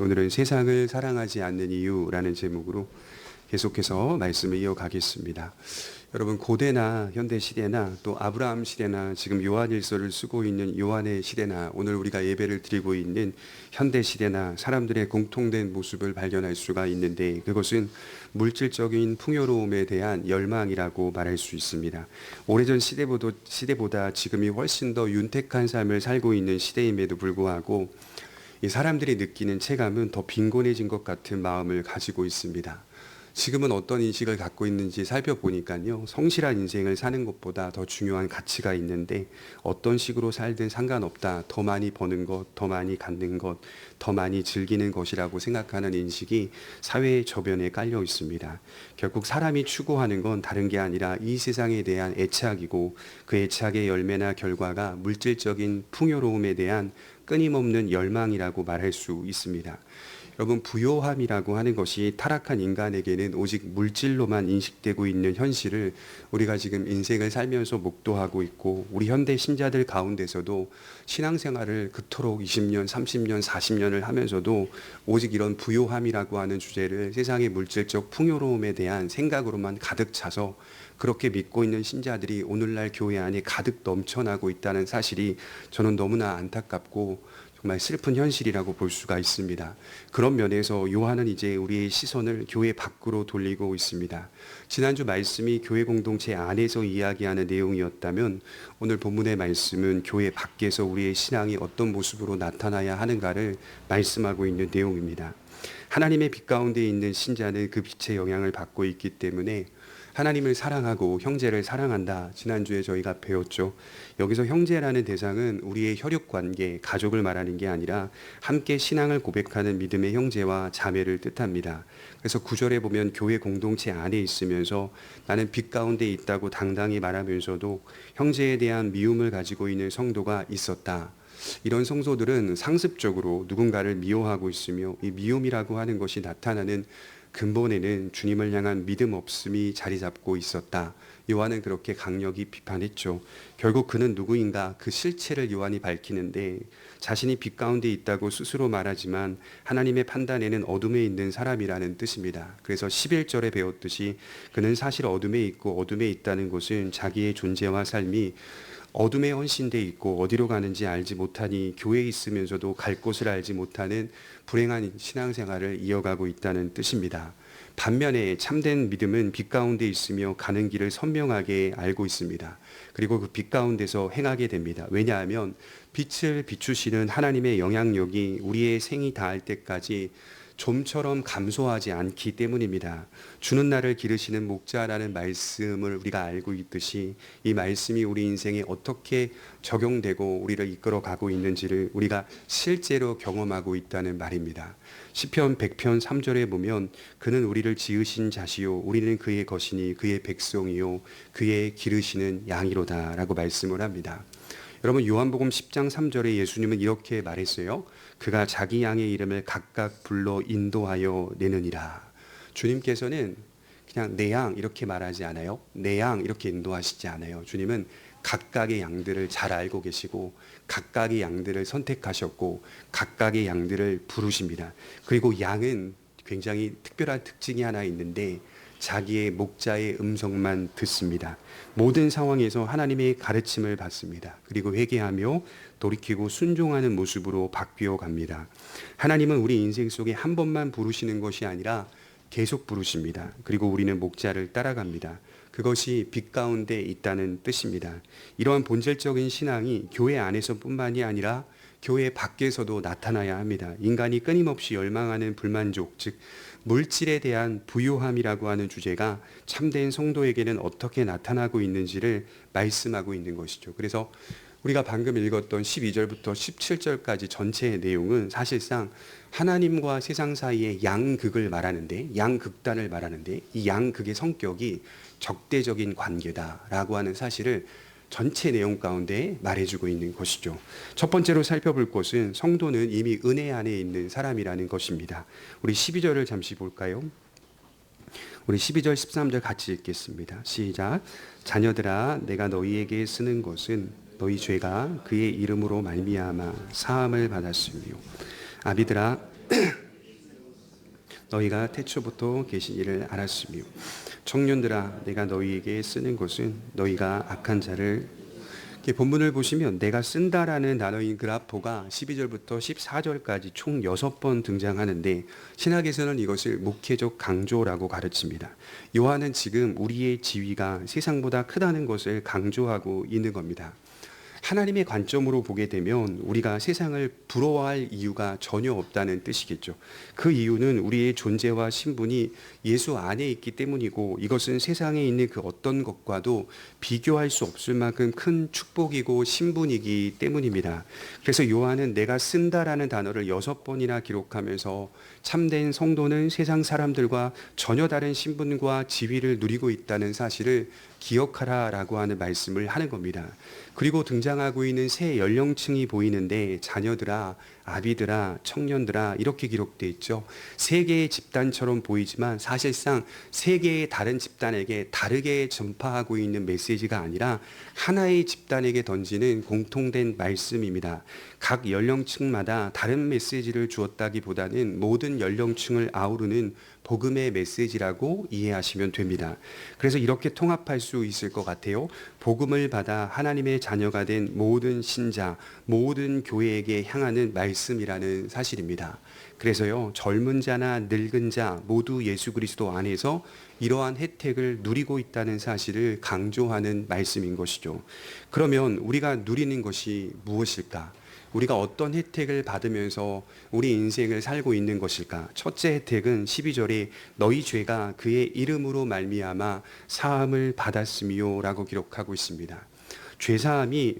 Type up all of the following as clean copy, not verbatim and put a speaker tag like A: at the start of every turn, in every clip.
A: 오늘은 세상을 사랑하지 않는 이유라는 제목으로 계속해서 말씀을 이어가겠습니다. 여러분, 고대나 현대 시대나 또 아브라함 시대나 지금 요한일서를 쓰고 있는 요한의 시대나 오늘 우리가 예배를 드리고 있는 현대 시대나 사람들의 공통된 모습을 발견할 수가 있는데, 그것은 물질적인 풍요로움에 대한 열망이라고 말할 수 있습니다. 오래전 시대보다 지금이 훨씬 더 윤택한 삶을 살고 있는 시대임에도 불구하고 이 사람들이 느끼는 체감은 더 빈곤해진 것 같은 마음을 가지고 있습니다. 지금은 어떤 인식을 갖고 있는지 살펴보니까요, 성실한 인생을 사는 것보다 더 중요한 가치가 있는데, 어떤 식으로 살든 상관없다, 더 많이 버는 것, 더 많이 갖는 것, 더 많이 즐기는 것이라고 생각하는 인식이 사회의 저변에 깔려 있습니다. 결국 사람이 추구하는 건 다른 게 아니라 이 세상에 대한 애착이고, 그 애착의 열매나 결과가 물질적인 풍요로움에 대한 끊임없는 열망이라고 말할 수 있습니다. 여러분, 부요함이라고 하는 것이 타락한 인간에게는 오직 물질로만 인식되고 있는 현실을 우리가 지금 인생을 살면서 목도하고 있고, 우리 현대 신자들 가운데서도 신앙생활을 그토록 20년, 30년, 40년을 하면서도 오직 이런 부요함이라고 하는 주제를 세상의 물질적 풍요로움에 대한 생각으로만 가득 차서 그렇게 믿고 있는 신자들이 오늘날 교회 안에 가득 넘쳐나고 있다는 사실이 저는 너무나 안타깝고 정말 슬픈 현실이라고 볼 수가 있습니다. 그런 면에서 요한은 이제 우리의 시선을 교회 밖으로 돌리고 있습니다. 지난주 말씀이 교회 공동체 안에서 이야기하는 내용이었다면, 오늘 본문의 말씀은 교회 밖에서 우리의 신앙이 어떤 모습으로 나타나야 하는가를 말씀하고 있는 내용입니다. 하나님의 빛 가운데 있는 신자는 그 빛의 영향을 받고 있기 때문에 하나님을 사랑하고 형제를 사랑한다. 지난주에 저희가 배웠죠. 여기서 형제라는 대상은 우리의 혈육관계, 가족을 말하는 게 아니라 함께 신앙을 고백하는 믿음의 형제와 자매를 뜻합니다. 그래서 9절에 보면 교회 공동체 안에 있으면서 나는 빛 가운데 있다고 당당히 말하면서도 형제에 대한 미움을 가지고 있는 성도가 있었다. 이런 성도들은 상습적으로 누군가를 미워하고 있으며, 이 미움이라고 하는 것이 나타나는 근본에는 주님을 향한 믿음 없음이 자리 잡고 있었다. 요한은 그렇게 강력히 비판했죠. 결국 그는 누구인가, 그 실체를 요한이 밝히는데, 자신이 빛 가운데 있다고 스스로 말하지만 하나님의 판단에는 어둠에 있는 사람이라는 뜻입니다. 그래서 11절에 배웠듯이 그는 사실 어둠에 있고, 어둠에 있다는 것은 자기의 존재와 삶이 어둠에 헌신돼 있고 어디로 가는지 알지 못하니 교회에 있으면서도 갈 곳을 알지 못하는 불행한 신앙생활을 이어가고 있다는 뜻입니다. 반면에 참된 믿음은 빛 가운데 있으며 가는 길을 선명하게 알고 있습니다. 그리고 그 빛 가운데서 행하게 됩니다. 왜냐하면 빛을 비추시는 하나님의 영향력이 우리의 생이 닿을 때까지 좀처럼 감소하지 않기 때문입니다. 주는 나를 기르시는 목자라는 말씀을 우리가 알고 있듯이, 이 말씀이 우리 인생에 어떻게 적용되고 우리를 이끌어 가고 있는지를 우리가 실제로 경험하고 있다는 말입니다. 시편 100편 3절에 보면 그는 우리를 지으신 자시요 우리는 그의 것이니 그의 백성이요 그의 기르시는 양이로다 라고 말씀을 합니다. 여러분, 요한복음 10장 3절에 예수님은 이렇게 말했어요. 그가 자기 양의 이름을 각각 불러 인도하여 내느니라. 주님께서는 그냥 내 양 이렇게 말하지 않아요. 내 양 이렇게 인도하시지 않아요. 주님은 각각의 양들을 잘 알고 계시고 각각의 양들을 선택하셨고 각각의 양들을 부르십니다. 그리고 양은 굉장히 특별한 특징이 하나 있는데, 자기의 목자의 음성만 듣습니다. 모든 상황에서 하나님의 가르침을 받습니다. 그리고 회개하며 돌이키고 순종하는 모습으로 바뀌어 갑니다. 하나님은 우리 인생 속에 한 번만 부르시는 것이 아니라 계속 부르십니다. 그리고 우리는 목자를 따라갑니다. 그것이 빛 가운데 있다는 뜻입니다. 이러한 본질적인 신앙이 교회 안에서뿐만이 아니라 교회 밖에서도 나타나야 합니다. 인간이 끊임없이 열망하는 불만족, 즉 물질에 대한 부요함이라고 하는 주제가 참된 성도에게는 어떻게 나타나고 있는지를 말씀하고 있는 것이죠. 그래서 우리가 방금 읽었던 12절부터 17절까지 전체의 내용은 사실상 하나님과 세상 사이의 양극을 말하는데, 양극단을 말하는데, 이 양극의 성격이 적대적인 관계다라고 하는 사실을 전체 내용 가운데 말해주고 있는 것이죠. 첫 번째로 살펴볼 것은 성도는 이미 은혜 안에 있는 사람이라는 것입니다. 우리 12절을 잠시 볼까요? 우리 12절 13절 같이 읽겠습니다. 시작. 자녀들아, 내가 너희에게 쓰는 것은 너희 죄가 그의 이름으로 말미암아 사함을 받았으며, 아비들아 너희가 태초부터 계신 이를 알았으며 청년들아 내가 너희에게 쓰는 것은 너희가 악한 자를 본문을 보시면 내가 쓴다라는 단어인 그라포가 12절부터 14절까지 총 6번 등장하는데 신학에서는 이것을 목회적 강조라고 가르칩니다. 요한은 지금 우리의 지위가 세상보다 크다는 것을 강조하고 있는 겁니다. 하나님의 관점으로 보게 되면 우리가 세상을 부러워할 이유가 전혀 없다는 뜻이겠죠. 그 이유는 우리의 존재와 신분이 예수 안에 있기 때문이고 이것은 세상에 있는 그 어떤 것과도 비교할 수 없을 만큼 큰 축복이고 신분이기 때문입니다. 그래서 요한은 내가 쓴다라는 단어를 6번이나 기록하면서 참된 성도는 세상 사람들과 전혀 다른 신분과 지위를 누리고 있다는 사실을 기억하라라고 하는 말씀을 하는 겁니다. 그리고 등장하고 있는 세 연령층이 보이는데 자녀들아, 아비들아, 청년들아 이렇게 기록되어 있죠. 세 개의 집단처럼 보이지만 사실상 세 개의 다른 집단에게 다르게 전파하고 있는 메시지가 아니라 하나의 집단에게 던지는 공통된 말씀입니다. 각 연령층마다 다른 메시지를 주었다기보다는 모든 연령층을 아우르는 복음의 메시지라고 이해하시면 됩니다. 그래서 이렇게 통합할 수 있을 것 같아요. 복음을 받아 하나님의 자녀가 된 모든 신자, 모든 교회에게 향하는 말씀이라는 사실입니다. 그래서요, 젊은 자나 늙은 자 모두 예수 그리스도 안에서 이러한 혜택을 누리고 있다는 사실을 강조하는 말씀인 것이죠. 그러면 우리가 누리는 것이 무엇일까? 우리가 어떤 혜택을 받으면서 우리 인생을 살고 있는 것일까? 첫째 혜택은 12절에 너희 죄가 그의 이름으로 말미암아 사함을 받았으며 라고 기록하고 있습니다. 죄사함이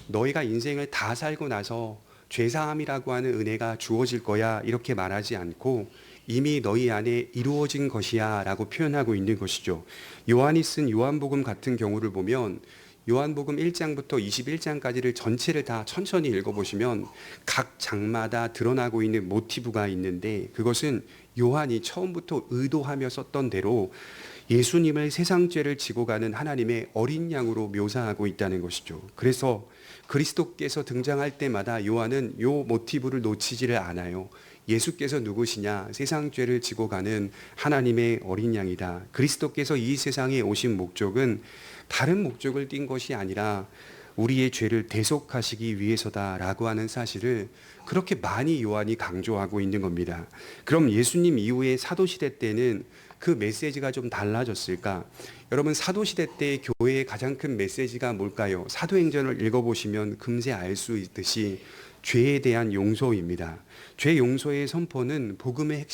A: 너희가 인생을 다 살고 나서 죄사함이라고 하는 은혜가 주어질 거야 이렇게 말하지 않고 이미 너희 안에 이루어진 것이야 라고 표현하고 있는 것이죠. 요한이 쓴 요한복음 같은 경우를 보면 요한복음 1장부터 21장까지를 전체를 다 천천히 읽어보시면 각 장마다 드러나고 있는 모티브가 있는데 그것은 요한이 처음부터 의도하며 썼던 대로 예수님을 세상 죄를 지고 가는 하나님의 어린 양으로 묘사하고 있다는 것이죠. 그래서 그리스도께서 등장할 때마다 요한은 요 모티브를 놓치지를 않아요. 예수께서 누구시냐? 세상 죄를 지고 가는 하나님의 어린 양이다. 그리스도께서 이 세상에 오신 목적은 다른 목적을 띈 것이 아니라 우리의 죄를 대속하시기 위해서다라고 하는 사실을 그렇게 많이 요한이 강조하고 있는 겁니다. 그럼 예수님 이후에 사도시대 때는 그 메시지가 좀 달라졌을까? 여러분 사도시대 때 교회의 가장 큰 메시지가 뭘까요? 사도행전을 읽어보시면 금세 알 수 있듯이 죄에 대한 용서입니다. 죄 용서의 선포는 복음의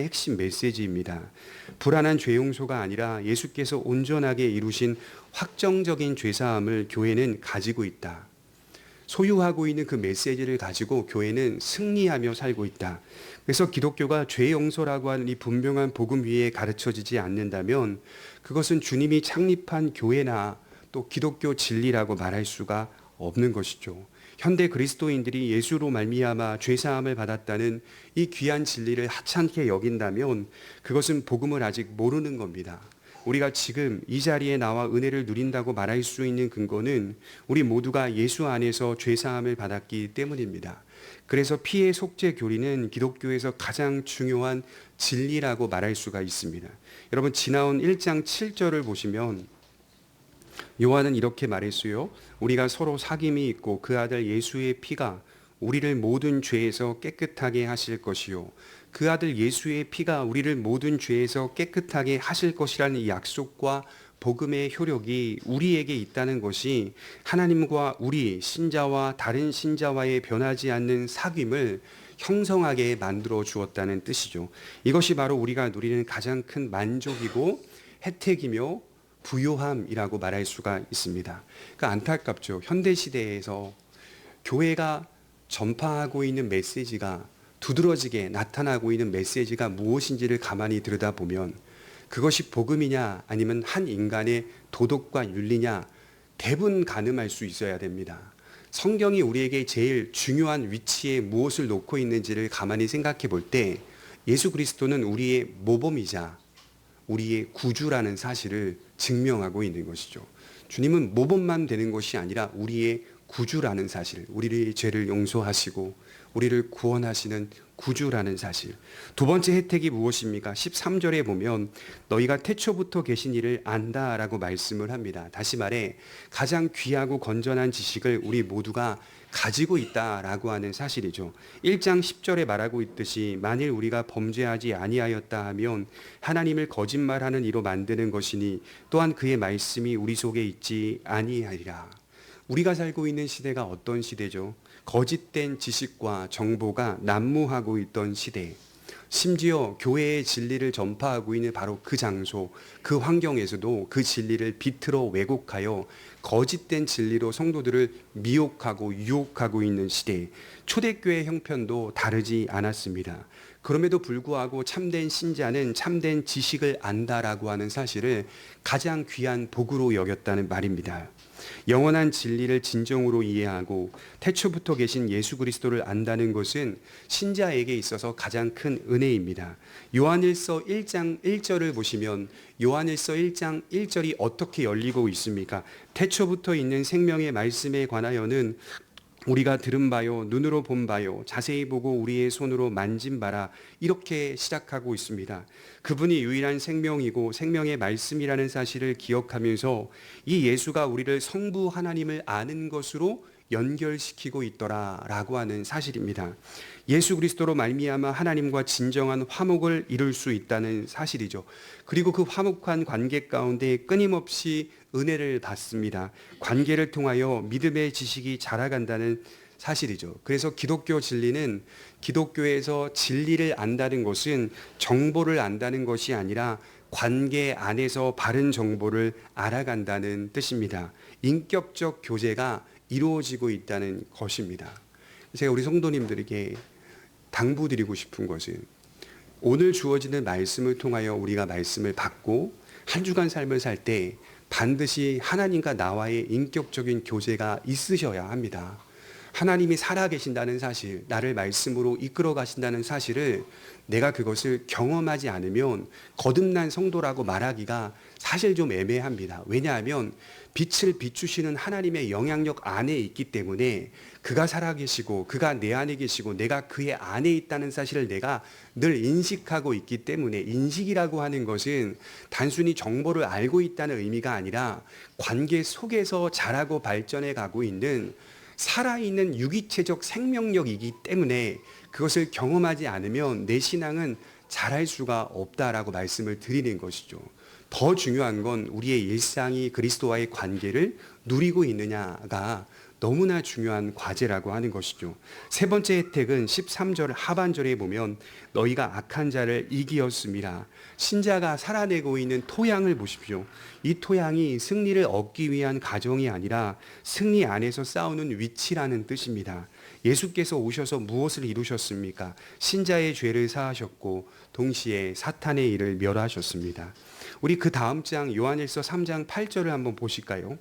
A: 핵심 메시지입니다. 불안한 죄 용서가 아니라 예수께서 온전하게 이루신 확정적인 죄사함을 교회는 가지고 있다. 소유하고 있는 그 메시지를 가지고 교회는 승리하며 살고 있다. 그래서 기독교가 죄 용서라고 하는 이 분명한 복음 위에 가르쳐지지 않는다면 그것은 주님이 창립한 교회나 또 기독교 진리라고 말할 수가 없는 것이죠. 현대 그리스도인들이 예수로 말미암아 죄사함을 받았다는 이 귀한 진리를 하찮게 여긴다면 그것은 복음을 아직 모르는 겁니다. 우리가 지금 이 자리에 나와 은혜를 누린다고 말할 수 있는 근거는 우리 모두가 예수 안에서 죄사함을 받았기 때문입니다. 그래서 피의 속죄 교리는 기독교에서 가장 중요한 진리라고 말할 수가 있습니다. 여러분 지나온 1장 7절을 보시면 요한은 이렇게 말했어요. 우리가 서로 사귐이 있고 그 아들 예수의 피가 우리를 모든 죄에서 깨끗하게 하실 것이요. 그 아들 예수의 피가 우리를 모든 죄에서 깨끗하게 하실 것이라는 이 약속과 복음의 효력이 우리에게 있다는 것이 하나님과 우리 신자와 다른 신자와의 변하지 않는 사귐을 형성하게 만들어 주었다는 뜻이죠. 이것이 바로 우리가 누리는 가장 큰 만족이고 혜택이며 부요함이라고 말할 수가 있습니다. 그러니까 안타깝죠. 현대시대에서 교회가 전파하고 있는 메시지가 두드러지게 나타나고 있는 메시지가 무엇인지를 가만히 들여다보면 그것이 복음이냐 아니면 한 인간의 도덕과 윤리냐 대부분 가늠할 수 있어야 됩니다. 성경이 우리에게 제일 중요한 위치에 무엇을 놓고 있는지를 가만히 생각해 볼 때 예수 그리스도는 우리의 모범이자 우리의 구주라는 사실을 증명하고 있는 것이죠. 주님은 모범만 되는 것이 아니라 우리의 구주라는 사실, 우리의 죄를 용서하시고 우리를 구원하시는 구주라는 사실. 두 번째 혜택이 무엇입니까? 13절에 보면 너희가 태초부터 계신 이를 안다라고 말씀을 합니다. 다시 말해 가장 귀하고 건전한 지식을 우리 모두가 가지고 있다라고 하는 사실이죠. 1장 10절에 말하고 있듯이 만일 우리가 범죄하지 아니하였다 하면 하나님을 거짓말하는 이로 만드는 것이니 또한 그의 말씀이 우리 속에 있지 아니하리라. 우리가 살고 있는 시대가 어떤 시대죠? 거짓된 지식과 정보가 난무하고 있던 시대. 심지어 교회의 진리를 전파하고 있는 바로 그 장소, 그 환경에서도 그 진리를 비틀어 왜곡하여 거짓된 진리로 성도들을 미혹하고 유혹하고 있는 시대. 초대교회 형편도 다르지 않았습니다. 그럼에도 불구하고 참된 신자는 참된 지식을 안다라고 하는 사실을 가장 귀한 복으로 여겼다는 말입니다. 영원한 진리를 진정으로 이해하고 태초부터 계신 예수 그리스도를 안다는 것은 신자에게 있어서 가장 큰 은혜입니다. 요한일서 1장 1절을 보시면 요한일서 1장 1절이 어떻게 열리고 있습니까? 태초부터 있는 생명의 말씀에 관하여는 우리가 들은 바요, 눈으로 본 바요, 자세히 보고 우리의 손으로 만진 바라, 이렇게 시작하고 있습니다. 그분이 유일한 생명이고 생명의 말씀이라는 사실을 기억하면서 이 예수가 우리를 성부 하나님을 아는 것으로 연결시키고 있더라라고 하는 사실입니다. 예수 그리스도로 말미암아 하나님과 진정한 화목을 이룰 수 있다는 사실이죠. 그리고 그 화목한 관계 가운데 끊임없이 은혜를 받습니다. 관계를 통하여 믿음의 지식이 자라간다는 사실이죠. 그래서 기독교 진리는 기독교에서 진리를 안다는 것은 정보를 안다는 것이 아니라 관계 안에서 바른 정보를 알아간다는 뜻입니다. 인격적 교제가 이루어지고 있다는 것입니다. 제가 우리 성도님들에게 당부드리고 싶은 것은 오늘 주어지는 말씀을 통하여 우리가 말씀을 받고 한 주간 삶을 살 때 반드시 하나님과 나와의 인격적인 교제가 있으셔야 합니다. 하나님이 살아계신다는 사실, 나를 말씀으로 이끌어 가신다는 사실을 내가 그것을 경험하지 않으면 거듭난 성도라고 말하기가 사실 좀 애매합니다. 왜냐하면 빛을 비추시는 하나님의 영향력 안에 있기 때문에 그가 살아계시고 그가 내 안에 계시고 내가 그의 안에 있다는 사실을 내가 늘 인식하고 있기 때문에, 인식이라고 하는 것은 단순히 정보를 알고 있다는 의미가 아니라 관계 속에서 자라고 발전해 가고 있는 살아있는 유기체적 생명력이기 때문에 그것을 경험하지 않으면 내 신앙은 자랄 수가 없다라고 말씀을 드리는 것이죠. 더 중요한 건 우리의 일상이 그리스도와의 관계를 누리고 있느냐가 너무나 중요한 과제라고 하는 것이죠. 세 번째 혜택은 13절 하반절에 보면 너희가 악한 자를 이기었습니다. 신자가 살아내고 있는 토양을 보십시오. 이 토양이 승리를 얻기 위한 가정이 아니라 승리 안에서 싸우는 위치라는 뜻입니다. 예수께서 오셔서 무엇을 이루셨습니까? 신자의 죄를 사하셨고 동시에 사탄의 일을 멸하셨습니다. 우리 그 다음 장 요한일서 3장 8절을 한번 보실까요?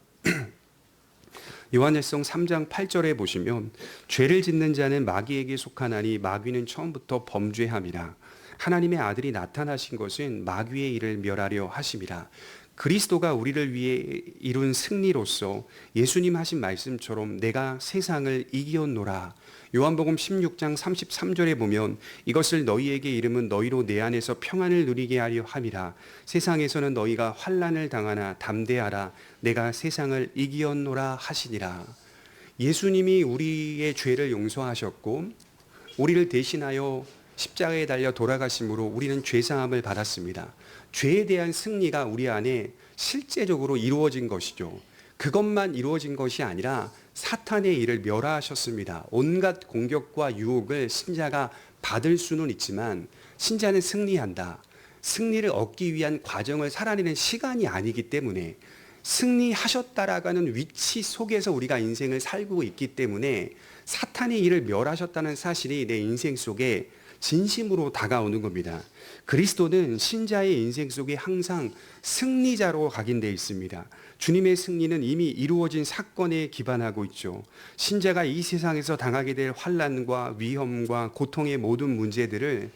A: 요한일서 3장 8절에 보시면 죄를 짓는 자는 마귀에게 속하나니 마귀는 처음부터 범죄함이라. 하나님의 아들이 나타나신 것은 마귀의 일을 멸하려 하심이라. 그리스도가 우리를 위해 이룬 승리로서 예수님 하신 말씀처럼 내가 세상을 이기었노라. 요한복음 16장 33절에 보면 이것을 너희에게 이름은 너희로 내 안에서 평안을 누리게 하려 함이라. 세상에서는 너희가 환난을 당하나 담대하라. 내가 세상을 이기었노라 하시니라. 예수님이 우리의 죄를 용서하셨고 우리를 대신하여 십자가에 달려 돌아가심으로 우리는 죄사함을 받았습니다. 죄에 대한 승리가 우리 안에 실제적으로 이루어진 것이죠. 그것만 이루어진 것이 아니라 사탄의 일을 멸하셨습니다. 온갖 공격과 유혹을 신자가 받을 수는 있지만 신자는 승리한다. 승리를 얻기 위한 과정을 살아내는 시간이 아니기 때문에 승리하셨다라는 위치 속에서 우리가 인생을 살고 있기 때문에 사탄의 일을 멸하셨다는 사실이 내 인생 속에 진심으로 다가오는 겁니다. 그리스도는 신자의 인생 속에 항상 승리자로 각인되어 있습니다. 주님의 승리는 이미 이루어진 사건에 기반하고 있죠. 신자가 이 세상에서 당하게 될 환난과 위험과 고통의 모든 문제들을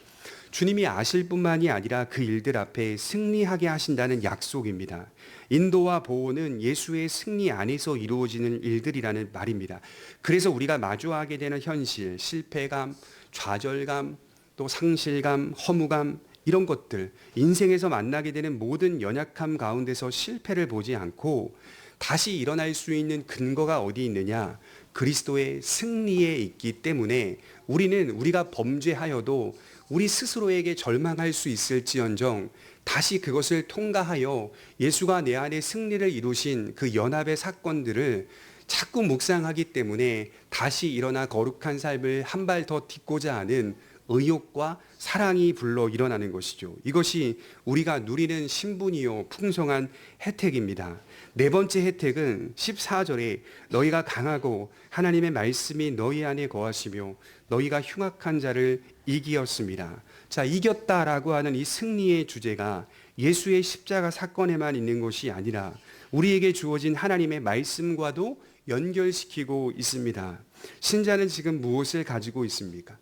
A: 주님이 아실 뿐만이 아니라 그 일들 앞에 승리하게 하신다는 약속입니다. 인도와 보호는 예수의 승리 안에서 이루어지는 일들이라는 말입니다. 그래서 우리가 마주하게 되는 현실, 실패감, 좌절감, 또 상실감, 허무감 이런 것들, 인생에서 만나게 되는 모든 연약함 가운데서 실패를 보지 않고 다시 일어날 수 있는 근거가 어디 있느냐? 그리스도의 승리에 있기 때문에 우리는 우리가 범죄하여도 우리 스스로에게 절망할 수 있을지언정 다시 그것을 통과하여 예수가 내 안에 승리를 이루신 그 연합의 사건들을 자꾸 묵상하기 때문에 다시 일어나 거룩한 삶을 한 발 더 딛고자 하는 의욕과 사랑이 불러 일어나는 것이죠. 이것이 우리가 누리는 신분이요 풍성한 혜택입니다. 네 번째 혜택은 14절에 너희가 강하고 하나님의 말씀이 너희 안에 거하시며 너희가 흉악한 자를 이기었습니다. 자, 이겼다라고 하는 이 승리의 주제가 예수의 십자가 사건에만 있는 것이 아니라 우리에게 주어진 하나님의 말씀과도 연결시키고 있습니다. 신자는 지금 무엇을 가지고 있습니까?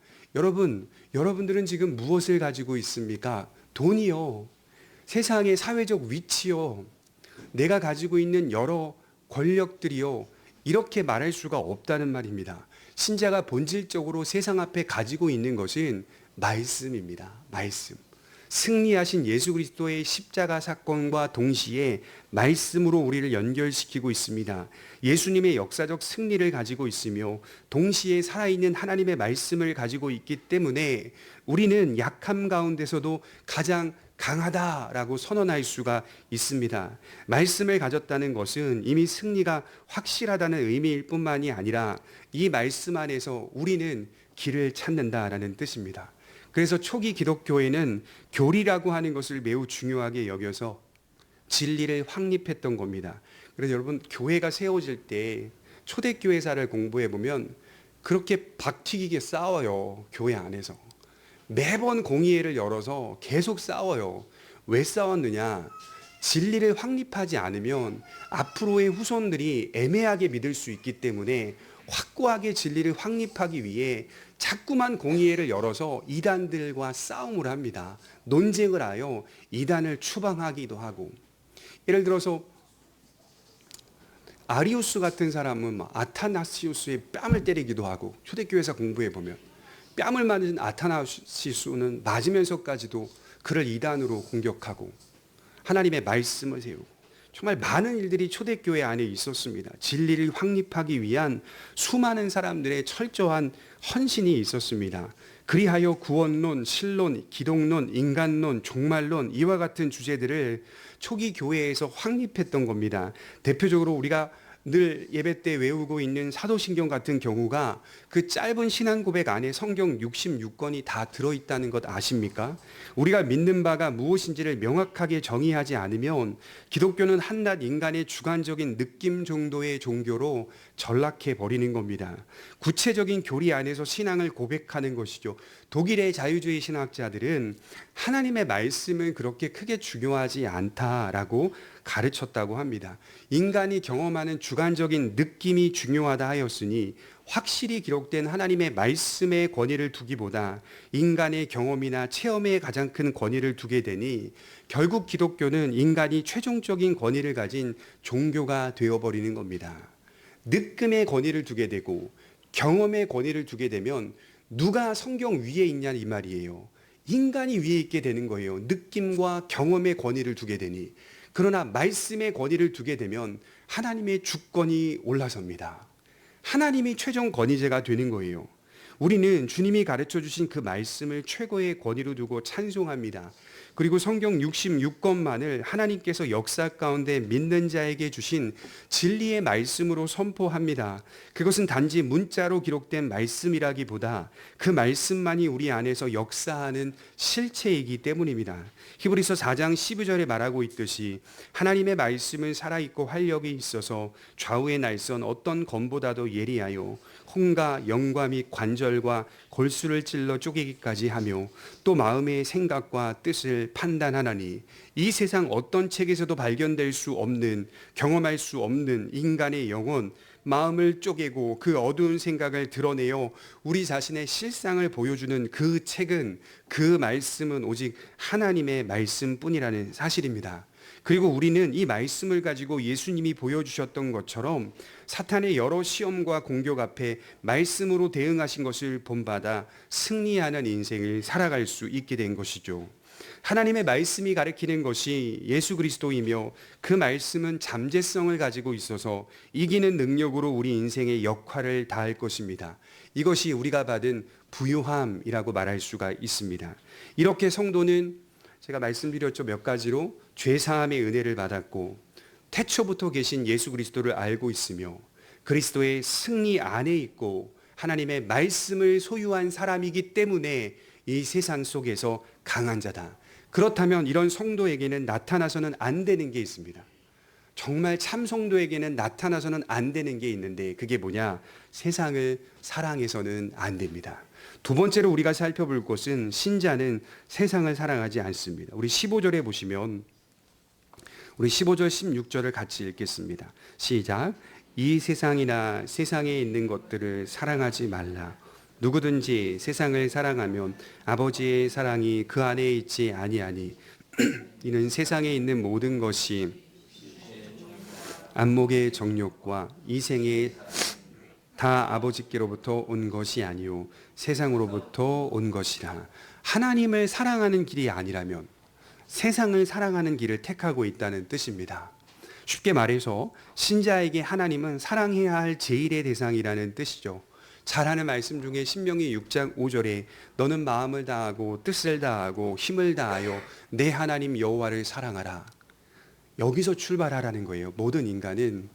A: 여러분들은 지금 무엇을 가지고 있습니까? 돈이요. 세상의 사회적 위치요. 내가 가지고 있는 여러 권력들이요. 이렇게 말할 수가 없다는 말입니다. 신자가 본질적으로 세상 앞에 가지고 있는 것은 말씀입니다. 말씀. 승리하신 예수 그리스도의 십자가 사건과 동시에 말씀으로 우리를 연결시키고 있습니다. 예수님의 역사적 승리를 가지고 있으며 동시에 살아있는 하나님의 말씀을 가지고 있기 때문에 우리는 약함 가운데서도 가장 강하다라고 선언할 수가 있습니다. 말씀을 가졌다는 것은 이미 승리가 확실하다는 의미일 뿐만이 아니라 이 말씀 안에서 우리는 길을 찾는다라는 뜻입니다. 그래서 초기 기독교회는 교리라고 하는 것을 매우 중요하게 여겨서 진리를 확립했던 겁니다. 그래서 여러분 교회가 세워질 때 초대교회사를 공부해 보면 그렇게 박튀기게 싸워요. 교회 안에서. 매번 공의회를 열어서 계속 싸워요. 왜 싸웠느냐? 진리를 확립하지 않으면 앞으로의 후손들이 애매하게 믿을 수 있기 때문에 확고하게 진리를 확립하기 위해 자꾸만 공의회를 열어서 이단들과 싸움을 합니다. 논쟁을 하여 이단을 추방하기도 하고. 예를 들어서 아리우스 같은 사람은 아타나시우스의 뺨을 때리기도 하고, 초대교회에서 공부해 보면 뺨을 맞은 아타나시우스는 맞으면서까지도 그를 이단으로 공격하고 하나님의 말씀을 세우고, 정말 많은 일들이 초대교회 안에 있었습니다. 진리를 확립하기 위한 수많은 사람들의 철저한 헌신이 있었습니다. 그리하여 구원론, 신론, 기독론, 인간론, 종말론 이와 같은 주제들을 초기 교회에서 확립했던 겁니다. 대표적으로 우리가 늘 예배 때 외우고 있는 사도신경 같은 경우가 그 짧은 신앙 고백 안에 성경 66권이 다 들어있다는 것 아십니까? 우리가 믿는 바가 무엇인지를 명확하게 정의하지 않으면 기독교는 한낱 인간의 주관적인 느낌 정도의 종교로 전락해 버리는 겁니다. 구체적인 교리 안에서 신앙을 고백하는 것이죠. 독일의 자유주의 신학자들은 하나님의 말씀은 그렇게 크게 중요하지 않다라고 가르쳤다고 합니다. 인간이 경험하는 주관적인 느낌이 중요하다 하였으니 확실히 기록된 하나님의 말씀의 권위를 두기보다 인간의 경험이나 체험에 가장 큰 권위를 두게 되니 결국 기독교는 인간이 최종적인 권위를 가진 종교가 되어버리는 겁니다. 느낌의 권위를 두게 되고 경험의 권위를 두게 되면 누가 성경 위에 있냐 이 말이에요. 인간이 위에 있게 되는 거예요. 느낌과 경험의 권위를 두게 되니. 그러나 말씀의 권위를 두게 되면 하나님의 주권이 올라섭니다. 하나님이 최종 권위자가 되는 거예요. 우리는 주님이 가르쳐 주신 그 말씀을 최고의 권위로 두고 찬송합니다. 그리고 성경 66권만을 하나님께서 역사 가운데 믿는 자에게 주신 진리의 말씀으로 선포합니다. 그것은 단지 문자로 기록된 말씀이라기보다 그 말씀만이 우리 안에서 역사하는 실체이기 때문입니다. 히브리서 4장 12절에 말하고 있듯이 하나님의 말씀은 살아있고 활력이 있어서 좌우의 날선 어떤 검보다도 예리하여 혼과 영과 및 관절과 골수를 찔러 쪼개기까지 하며 또 마음의 생각과 뜻을 판단하나니 이 세상 어떤 책에서도 발견될 수 없는 경험할 수 없는 인간의 영혼 마음을 쪼개고 그 어두운 생각을 드러내어 우리 자신의 실상을 보여주는 그 책은 그 말씀은 오직 하나님의 말씀뿐이라는 사실입니다. 그리고 우리는 이 말씀을 가지고 예수님이 보여주셨던 것처럼 사탄의 여러 시험과 공격 앞에 말씀으로 대응하신 것을 본받아 승리하는 인생을 살아갈 수 있게 된 것이죠. 하나님의 말씀이 가리키는 것이 예수 그리스도이며 그 말씀은 잠재성을 가지고 있어서 이기는 능력으로 우리 인생의 역할을 다할 것입니다. 이것이 우리가 받은 부요함이라고 말할 수가 있습니다. 이렇게 성도는 제가 말씀드렸죠. 몇 가지로 죄사함의 은혜를 받았고 태초부터 계신 예수 그리스도를 알고 있으며 그리스도의 승리 안에 있고 하나님의 말씀을 소유한 사람이기 때문에 이 세상 속에서 강한 자다. 그렇다면 이런 성도에게는 나타나서는 안 되는 게 있습니다. 정말 참 성도에게는 나타나서는 안 되는 게 있는데 그게 뭐냐? 세상을 사랑해서는 안 됩니다. 두 번째로 우리가 살펴볼 것은 신자는 세상을 사랑하지 않습니다. 우리 15절에 보시면 우리 15절 16절을 같이 읽겠습니다. 시작. 이 세상이나 세상에 있는 것들을 사랑하지 말라. 누구든지 세상을 사랑하면 아버지의 사랑이 그 안에 있지 아니하니 이는 세상에 있는 모든 것이 안목의 정욕과 이생의 다 아버지께로부터 온 것이 아니요 세상으로부터 온 것이라. 하나님을 사랑하는 길이 아니라면 세상을 사랑하는 길을 택하고 있다는 뜻입니다. 쉽게 말해서 신자에게 하나님은 사랑해야 할 제일의 대상이라는 뜻이죠. 잘 아는 말씀 중에 신명기 6장 5절에 너는 마음을 다하고 뜻을 다하고 힘을 다하여 내 하나님 여호와를 사랑하라. 여기서 출발하라는 거예요. 모든 인간은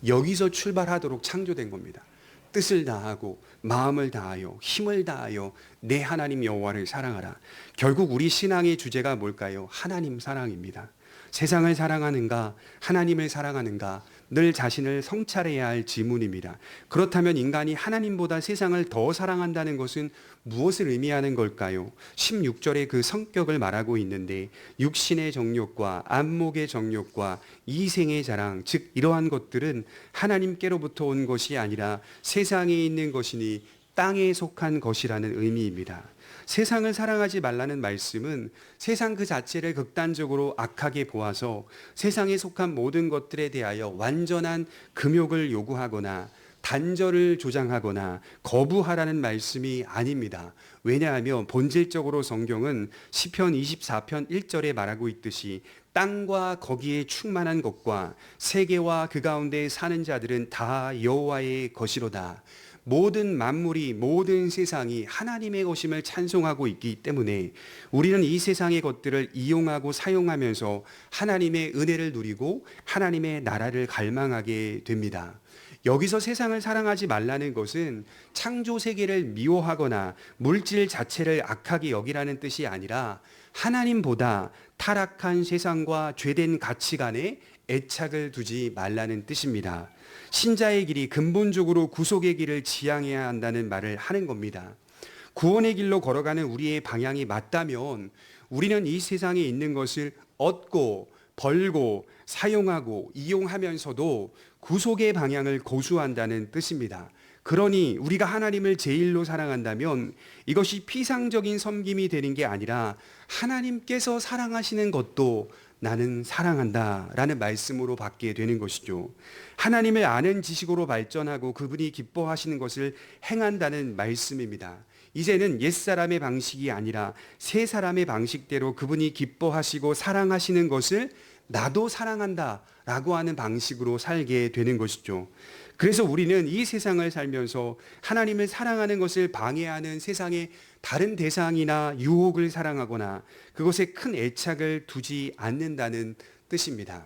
A: 여기서 출발하도록 창조된 겁니다. 뜻을 다하고 마음을 다하여 힘을 다하여 내 하나님 여호와를 사랑하라. 결국 우리 신앙의 주제가 뭘까요? 하나님 사랑입니다. 세상을 사랑하는가 하나님을 사랑하는가 늘 자신을 성찰해야 할 지문입니다. 그렇다면 인간이 하나님보다 세상을 더 사랑한다는 것은 무엇을 의미하는 걸까요? 16절에 그 성격을 말하고 있는데 육신의 정욕과 안목의 정욕과 이생의 자랑, 즉 이러한 것들은 하나님께로부터 온 것이 아니라 세상에 있는 것이니 땅에 속한 것이라는 의미입니다. 세상을 사랑하지 말라는 말씀은 세상 그 자체를 극단적으로 악하게 보아서 세상에 속한 모든 것들에 대하여 완전한 금욕을 요구하거나 단절을 조장하거나 거부하라는 말씀이 아닙니다. 왜냐하면 본질적으로 성경은 시편 24편 1절에 말하고 있듯이 땅과 거기에 충만한 것과 세계와 그 가운데 사는 자들은 다 여호와의 것이로다. 모든 만물이 모든 세상이 하나님의 것임을 찬송하고 있기 때문에 우리는 이 세상의 것들을 이용하고 사용하면서 하나님의 은혜를 누리고 하나님의 나라를 갈망하게 됩니다. 여기서 세상을 사랑하지 말라는 것은 창조 세계를 미워하거나 물질 자체를 악하게 여기라는 뜻이 아니라 하나님보다 타락한 세상과 죄된 가치관에 애착을 두지 말라는 뜻입니다. 신자의 길이 근본적으로 구속의 길을 지향해야 한다는 말을 하는 겁니다. 구원의 길로 걸어가는 우리의 방향이 맞다면 우리는 이 세상에 있는 것을 얻고 벌고 사용하고 이용하면서도 구속의 방향을 고수한다는 뜻입니다. 그러니 우리가 하나님을 제일로 사랑한다면 이것이 피상적인 섬김이 되는 게 아니라 하나님께서 사랑하시는 것도 나는 사랑한다 라는 말씀으로 받게 되는 것이죠. 하나님을 아는 지식으로 발전하고 그분이 기뻐하시는 것을 행한다는 말씀입니다. 이제는 옛사람의 방식이 아니라 새 사람의 방식대로 그분이 기뻐하시고 사랑하시는 것을 나도 사랑한다 라고 하는 방식으로 살게 되는 것이죠. 그래서 우리는 이 세상을 살면서 하나님을 사랑하는 것을 방해하는 세상의 다른 대상이나 유혹을 사랑하거나 그것에 큰 애착을 두지 않는다는 뜻입니다.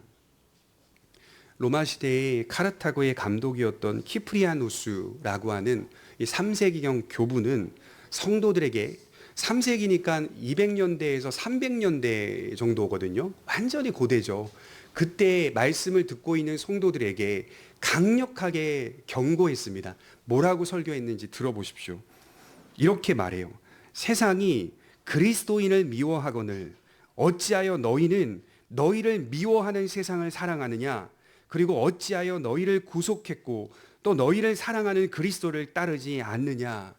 A: 로마 시대의 카르타고의 감독이었던 키프리아누스라고 하는 이 3세기경 교부는 성도들에게 3세기니까 200년대에서 300년대 정도거든요. 완전히 고대죠. 그때 말씀을 듣고 있는 성도들에게 강력하게 경고했습니다. 뭐라고 설교했는지 들어보십시오. 이렇게 말해요. 세상이 그리스도인을 미워하거늘 어찌하여 너희는 너희를 미워하는 세상을 사랑하느냐? 그리고 어찌하여 너희를 구속했고 또 너희를 사랑하는 그리스도를 따르지 않느냐?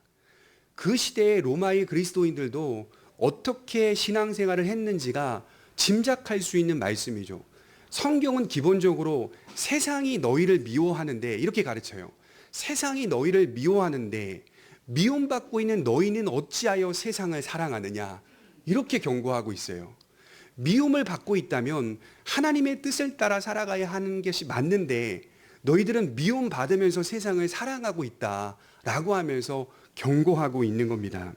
A: 그 시대의 로마의 그리스도인들도 어떻게 신앙생활을 했는지가 짐작할 수 있는 말씀이죠. 성경은 기본적으로 세상이 너희를 미워하는데 이렇게 가르쳐요. 세상이 너희를 미워하는데 미움받고 있는 너희는 어찌하여 세상을 사랑하느냐, 이렇게 경고하고 있어요. 미움을 받고 있다면 하나님의 뜻을 따라 살아가야 하는 것이 맞는데 너희들은 미움 받으면서 세상을 사랑하고 있다라고 하면서 경고하고 있는 겁니다.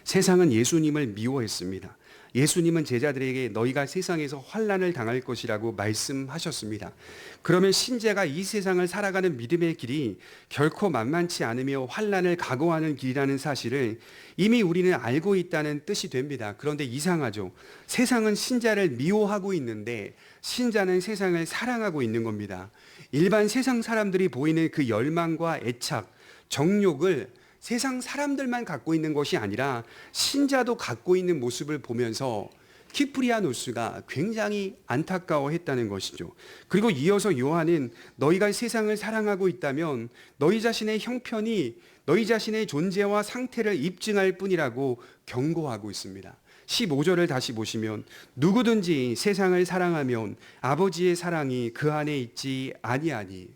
A: 세상은 예수님을 미워했습니다. 예수님은 제자들에게 너희가 세상에서 환난을 당할 것이라고 말씀하셨습니다. 그러면 신자가 이 세상을 살아가는 믿음의 길이 결코 만만치 않으며 환난을 각오하는 길이라는 사실을 이미 우리는 알고 있다는 뜻이 됩니다. 그런데 이상하죠. 세상은 신자를 미워하고 있는데 신자는 세상을 사랑하고 있는 겁니다. 일반 세상 사람들이 보이는 그 열망과 애착, 정욕을 세상 사람들만 갖고 있는 것이 아니라 신자도 갖고 있는 모습을 보면서 키프리아누스가 굉장히 안타까워했다는 것이죠. 그리고 이어서 요한은 너희가 세상을 사랑하고 있다면 너희 자신의 형편이 너희 자신의 존재와 상태를 입증할 뿐이라고 경고하고 있습니다. 15절을 다시 보시면 누구든지 세상을 사랑하면 아버지의 사랑이 그 안에 있지 아니하니.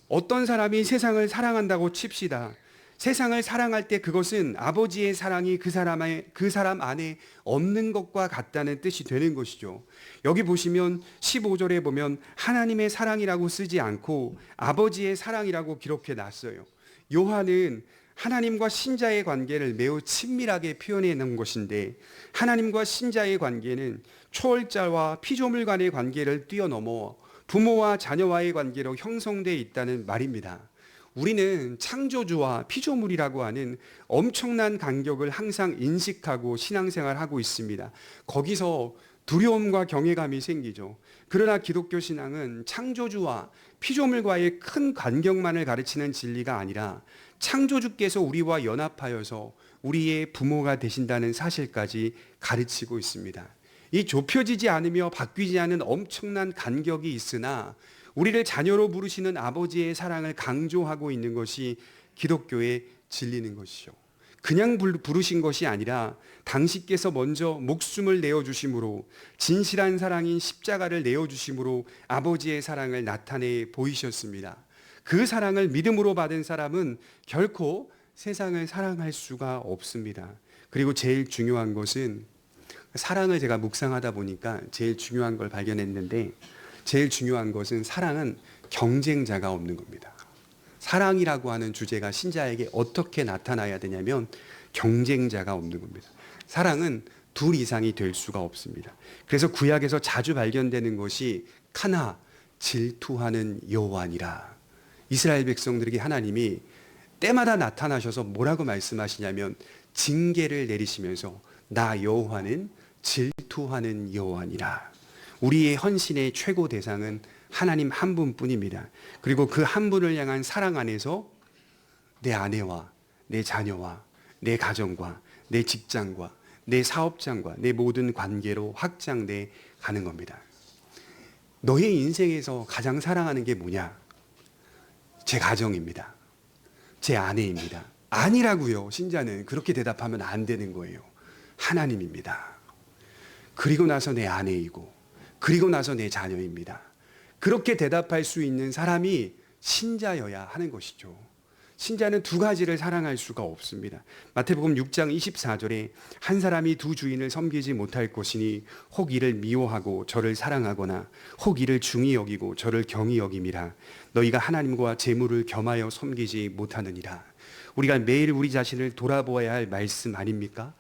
A: 어떤 사람이 세상을 사랑한다고 칩시다. 세상을 사랑할 때 그것은 아버지의 사랑이 그 사람 안에 없는 것과 같다는 뜻이 되는 것이죠. 여기 보시면 15절에 보면 하나님의 사랑이라고 쓰지 않고 아버지의 사랑이라고 기록해 놨어요. 요한은 하나님과 신자의 관계를 매우 친밀하게 표현해 놓은 것인데 하나님과 신자의 관계는 초월자와 피조물 간의 관계를 뛰어넘어 부모와 자녀와의 관계로 형성되어 있다는 말입니다. 우리는 창조주와 피조물이라고 하는 엄청난 간격을 항상 인식하고 신앙생활하고 있습니다. 거기서 두려움과 경외감이 생기죠. 그러나 기독교 신앙은 창조주와 피조물과의 큰 간격만을 가르치는 진리가 아니라 창조주께서 우리와 연합하여서 우리의 부모가 되신다는 사실까지 가르치고 있습니다. 이 좁혀지지 않으며 바뀌지 않은 엄청난 간격이 있으나 우리를 자녀로 부르시는 아버지의 사랑을 강조하고 있는 것이 기독교의 진리는 것이죠. 그냥 부르신 것이 아니라 당신께서 먼저 목숨을 내어주심으로 진실한 사랑인 십자가를 내어주심으로 아버지의 사랑을 나타내 보이셨습니다. 그 사랑을 믿음으로 받은 사람은 결코 세상을 사랑할 수가 없습니다. 그리고 제일 중요한 것은 사랑을 제가 묵상하다 보니까 제일 중요한 걸 발견했는데 제일 중요한 것은 사랑은 경쟁자가 없는 겁니다. 사랑이라고 하는 주제가 신자에게 어떻게 나타나야 되냐면 경쟁자가 없는 겁니다. 사랑은 둘 이상이 될 수가 없습니다. 그래서 구약에서 자주 발견되는 것이 카나 질투하는 여호와니라. 이스라엘 백성들에게 하나님이 때마다 나타나셔서 뭐라고 말씀하시냐면 징계를 내리시면서 나 여호와는 질투하는 여호와니라. 우리의 헌신의 최고 대상은 하나님 한 분뿐입니다. 그리고 그 한 분을 향한 사랑 안에서 내 아내와 내 자녀와 내 가정과 내 직장과 내 사업장과 내 모든 관계로 확장돼 가는 겁니다. 너의 인생에서 가장 사랑하는 게 뭐냐? 제 가정입니다. 제 아내입니다. 아니라고요. 신자는 그렇게 대답하면 안 되는 거예요. 하나님입니다. 그리고 나서 내 아내이고 그리고 나서 내 자녀입니다. 그렇게 대답할 수 있는 사람이 신자여야 하는 것이죠. 신자는 두 가지를 사랑할 수가 없습니다. 마태복음 6장 24절에 한 사람이 두 주인을 섬기지 못할 것이니 혹 이를 미워하고 저를 사랑하거나 혹 이를 중히 여기고 저를 경히 여김이라. 너희가 하나님과 재물을 겸하여 섬기지 못하느니라. 우리가 매일 우리 자신을 돌아보아야 할 말씀 아닙니까?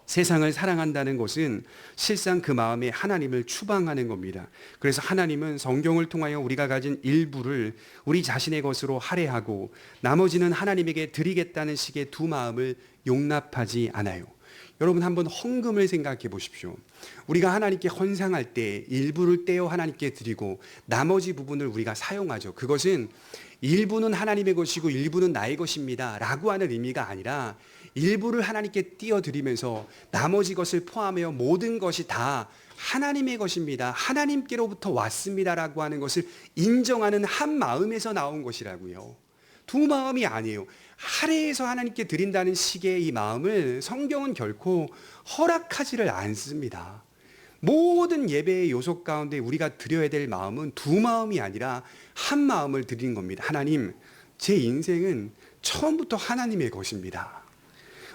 A: 세상을 사랑한다는 것은 실상 그 마음에 하나님을 추방하는 겁니다. 그래서 하나님은 성경을 통하여 우리가 가진 일부를 우리 자신의 것으로 할애하고 나머지는 하나님에게 드리겠다는 식의 두 마음을 용납하지 않아요. 여러분 한번 헌금을 생각해 보십시오. 우리가 하나님께 헌상할 때 일부를 떼어 하나님께 드리고 나머지 부분을 우리가 사용하죠. 그것은 일부는 하나님의 것이고 일부는 나의 것입니다 라고 하는 의미가 아니라 일부를 하나님께 띄어드리면서 나머지 것을 포함하여 모든 것이 다 하나님의 것입니다, 하나님께로부터 왔습니다 라고 하는 것을 인정하는 한 마음에서 나온 것이라고요. 두 마음이 아니에요. 할애해서 하나님께 드린다는 식의 이 마음을 성경은 결코 허락하지를 않습니다. 모든 예배의 요소 가운데 우리가 드려야 될 마음은 두 마음이 아니라 한 마음을 드리는 겁니다. 하나님, 제 인생은 처음부터 하나님의 것입니다.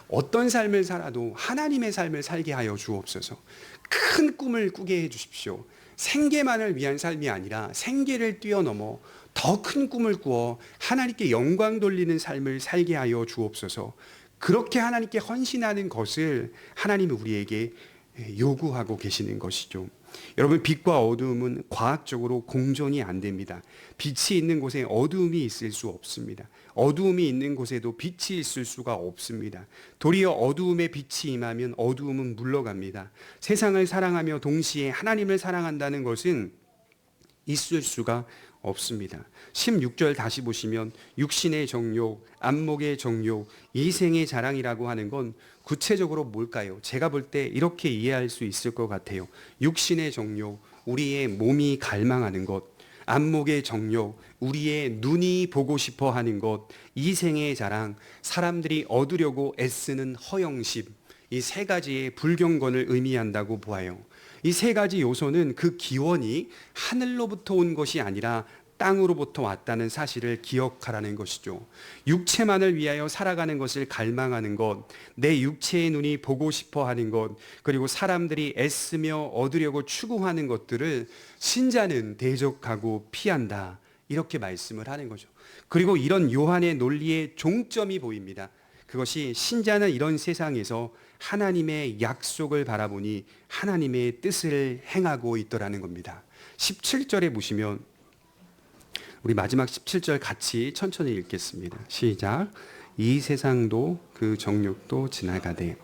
A: 어떤 삶을 살아도 하나님의 삶을 살게 하여 주옵소서. 큰 꿈을 꾸게 해 주십시오. 생계만을 위한 삶이 아니라 생계를 뛰어넘어 더 큰 꿈을 꾸어 하나님께 영광 돌리는 삶을 살게 하여 주옵소서. 그렇게 하나님께 헌신하는 것을 하나님이 우리에게 요구하고 계시는 것이죠. 여러분, 빛과 어두움은 과학적으로 공존이 안 됩니다. 빛이 있는 곳에 어두움이 있을 수 없습니다. 어두움이 있는 곳에도 빛이 있을 수가 없습니다. 도리어 어두움에 빛이 임하면 어두움은 물러갑니다. 세상을 사랑하며 동시에 하나님을 사랑한다는 것은 있을 수가 없습니다. 16절 다시 보시면 육신의 정욕, 안목의 정욕, 이생의 자랑이라고 하는 건 구체적으로 뭘까요? 제가 볼 때 이렇게 이해할 수 있을 것 같아요. 육신의 정욕, 우리의 몸이 갈망하는 것, 안목의 정욕, 우리의 눈이 보고 싶어 하는 것, 이생의 자랑, 사람들이 얻으려고 애쓰는 허영심, 이 세 가지의 불경건을 의미한다고 보아요. 이 세 가지 요소는 그 기원이 하늘로부터 온 것이 아니라 땅으로부터 왔다는 사실을 기억하라는 것이죠. 육체만을 위하여 살아가는 것을 갈망하는 것, 내 육체의 눈이 보고 싶어 하는 것, 그리고 사람들이 애쓰며 얻으려고 추구하는 것들을 신자는 대적하고 피한다. 이렇게 말씀을 하는 거죠. 그리고 이런 요한의 논리의 종점이 보입니다. 그것이 신자는 이런 세상에서 하나님의 약속을 바라보니 하나님의 뜻을 행하고 있더라는 겁니다. 17절에 보시면 우리 마지막 17절 같이 천천히 읽겠습니다. 시작. 이 세상도 그 정욕도 지나가되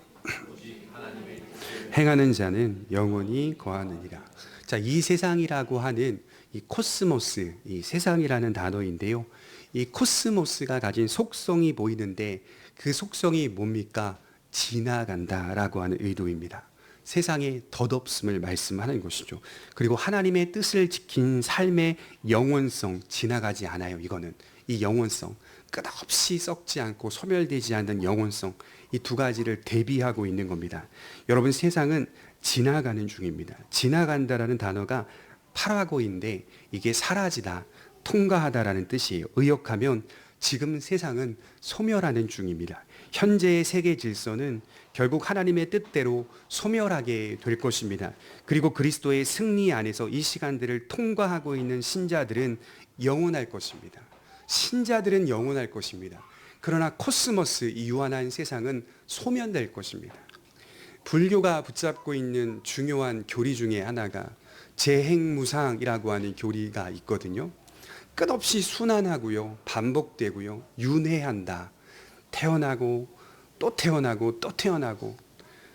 A: 행하는 자는 영원히 거하느니라. 자, 이 세상이라고 하는 이 코스모스, 이 세상이라는 단어인데요. 이 코스모스가 가진 속성이 보이는데 그 속성이 뭡니까? 지나간다라고 하는 의도입니다. 세상의 덧없음을 말씀하는 것이죠. 그리고 하나님의 뜻을 지킨 삶의 영원성, 지나가지 않아요. 이거는 이 영원성, 끝없이 썩지 않고 소멸되지 않는 영원성, 이 두 가지를 대비하고 있는 겁니다. 여러분, 세상은 지나가는 중입니다. 지나간다라는 단어가 파라고인데 이게 사라지다, 통과하다라는 뜻이에요. 의역하면 지금 세상은 소멸하는 중입니다. 현재의 세계 질서는 결국 하나님의 뜻대로 소멸하게 될 것입니다. 그리고 그리스도의 승리 안에서 이 시간들을 통과하고 있는 신자들은 영원할 것입니다. 신자들은 영원할 것입니다. 그러나 코스모스, 이 유한한 세상은 소멸될 것입니다. 불교가 붙잡고 있는 중요한 교리 중에 하나가 재행무상이라고 하는 교리가 있거든요. 끝없이 순환하고요, 반복되고요, 윤회한다. 태어나고 또 태어나고 또 태어나고,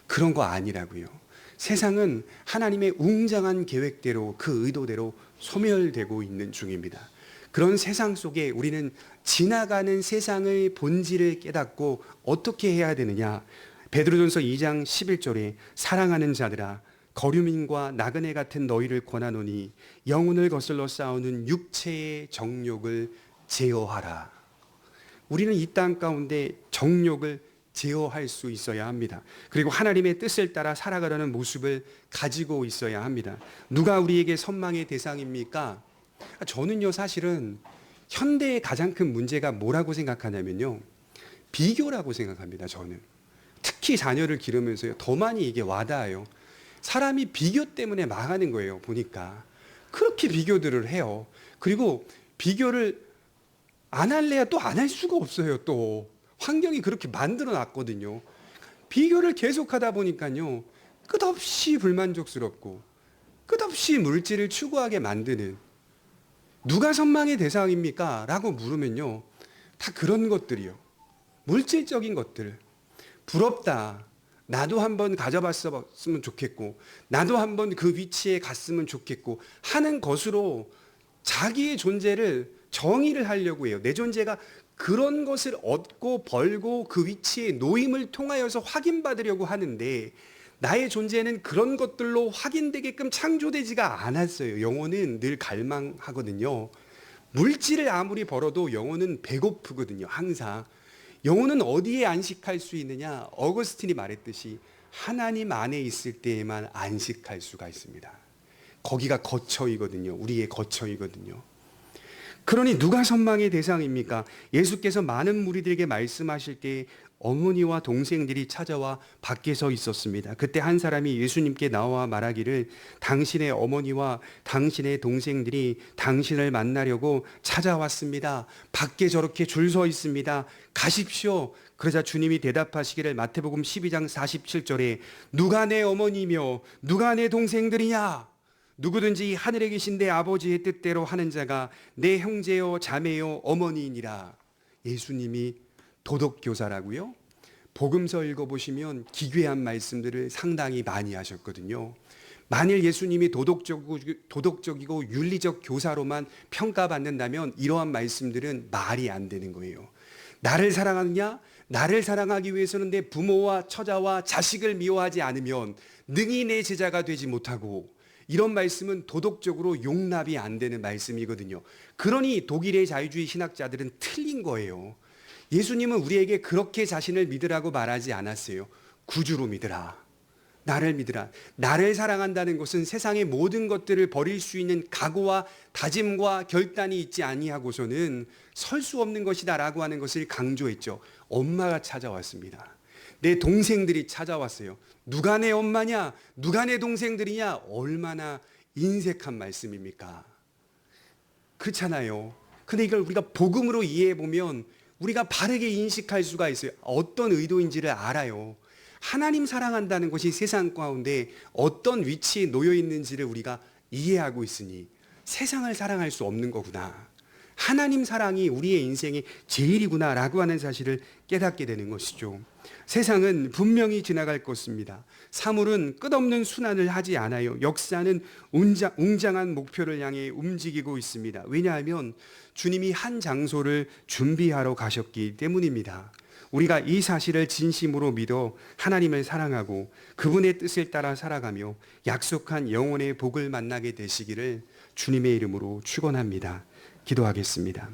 A: 그런 거 아니라고요. 세상은 하나님의 웅장한 계획대로, 그 의도대로 소멸되고 있는 중입니다. 그런 세상 속에 우리는 지나가는 세상의 본질을 깨닫고 어떻게 해야 되느냐. 베드로전서 2장 11절에 사랑하는 자들아, 거류민과 나그네 같은 너희를 권하노니 영혼을 거슬러 싸우는 육체의 정욕을 제어하라. 우리는 이 땅 가운데 정욕을 제어할 수 있어야 합니다. 그리고 하나님의 뜻을 따라 살아가려는 모습을 가지고 있어야 합니다. 누가 우리에게 선망의 대상입니까? 저는요, 사실은 현대의 가장 큰 문제가 뭐라고 생각하냐면요, 비교라고 생각합니다. 저는 특히 자녀를 기르면서요, 더 많이 이게 와닿아요. 사람이 비교 때문에 망하는 거예요. 보니까 그렇게 비교들을 해요. 그리고 비교를 안 할래야 또 안 할 수가 없어요. 또 환경이 그렇게 만들어 놨거든요. 비교를 계속하다 보니까요, 끝없이 불만족스럽고 끝없이 물질을 추구하게 만드는, 누가 선망의 대상입니까? 라고 물으면요, 다 그런 것들이요. 물질적인 것들. 부럽다. 나도 한번 가져봤으면 좋겠고, 나도 한번 그 위치에 갔으면 좋겠고 하는 것으로 자기의 존재를 정의를 하려고 해요. 내 존재가 그런 것을 얻고 벌고 그 위치에 노임을 통하여서 확인받으려고 하는데, 나의 존재는 그런 것들로 확인되게끔 창조되지가 않았어요. 영혼은 늘 갈망하거든요. 물질을 아무리 벌어도 영혼은 배고프거든요. 항상. 영혼은 어디에 안식할 수 있느냐? 어거스틴이 말했듯이 하나님 안에 있을 때에만 안식할 수가 있습니다. 거기가 거처이거든요. 우리의 거처이거든요. 그러니 누가 선망의 대상입니까? 예수께서 많은 무리들에게 말씀하실 때 어머니와 동생들이 찾아와 밖에 서 있었습니다. 그때 한 사람이 예수님께 나와 말하기를 당신의 어머니와 당신의 동생들이 당신을 만나려고 찾아왔습니다. 밖에 저렇게 줄 서 있습니다. 가십시오. 그러자 주님이 대답하시기를 마태복음 12장 47절에 누가 내 어머니며 누가 내 동생들이냐? 누구든지 하늘에 계신 내 아버지의 뜻대로 하는 자가 내 형제요 자매요 어머니이니라. 예수님이 도덕교사라고요? 복음서 읽어보시면 기괴한 말씀들을 상당히 많이 하셨거든요. 만일 예수님이 도덕적이고 윤리적 교사로만 평가받는다면 이러한 말씀들은 말이 안 되는 거예요. 나를 사랑하느냐? 나를 사랑하기 위해서는 내 부모와 처자와 자식을 미워하지 않으면 능히 내 제자가 되지 못하고, 이런 말씀은 도덕적으로 용납이 안 되는 말씀이거든요. 그러니 독일의 자유주의 신학자들은 틀린 거예요. 예수님은 우리에게 그렇게 자신을 믿으라고 말하지 않았어요. 구주로 믿으라. 나를 믿으라. 나를 사랑한다는 것은 세상의 모든 것들을 버릴 수 있는 각오와 다짐과 결단이 있지 아니하고서는 설 수 없는 것이다라고 하는 것을 강조했죠. 엄마가 찾아왔습니다. 내 동생들이 찾아왔어요. 누가 내 엄마냐? 누가 내 동생들이냐? 얼마나 인색한 말씀입니까? 그렇잖아요. 근데 이걸 우리가 복음으로 이해해 보면 우리가 바르게 인식할 수가 있어요. 어떤 의도인지를 알아요. 하나님 사랑한다는 것이 세상 가운데 어떤 위치에 놓여 있는지를 우리가 이해하고 있으니 세상을 사랑할 수 없는 거구나. 하나님 사랑이 우리의 인생의 제일이구나라고 하는 사실을 깨닫게 되는 것이죠. 세상은 분명히 지나갈 것입니다. 사물은 끝없는 순환을 하지 않아요. 역사는 웅장한 목표를 향해 움직이고 있습니다. 왜냐하면 주님이 한 장소를 준비하러 가셨기 때문입니다. 우리가 이 사실을 진심으로 믿어 하나님을 사랑하고 그분의 뜻을 따라 살아가며 약속한 영혼의 복을 만나게 되시기를 주님의 이름으로 축원합니다. 기도하겠습니다.